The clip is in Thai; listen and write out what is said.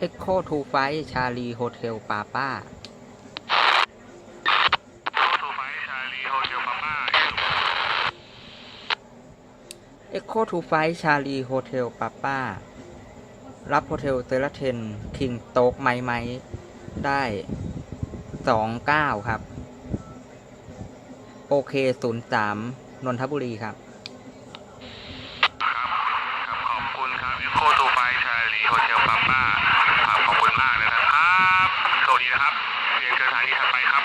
Echo 2 Flight Charlie Hotel Papa ทูไฟชาลีโฮเทลปาป้า Echo 2 Flight Charlie Hotel Papa รับโฮเทลเตลเทนคิงโต๊กไม้ได้29ครับโอเค03นนทบุรีครับ ครับขอบคุณครับโคทูไฟชาลีโฮเทลปาป้าครับขอบคุณมากนะครับสวัสดีนะครับเรียนเชิญสถานีถัดไปครับ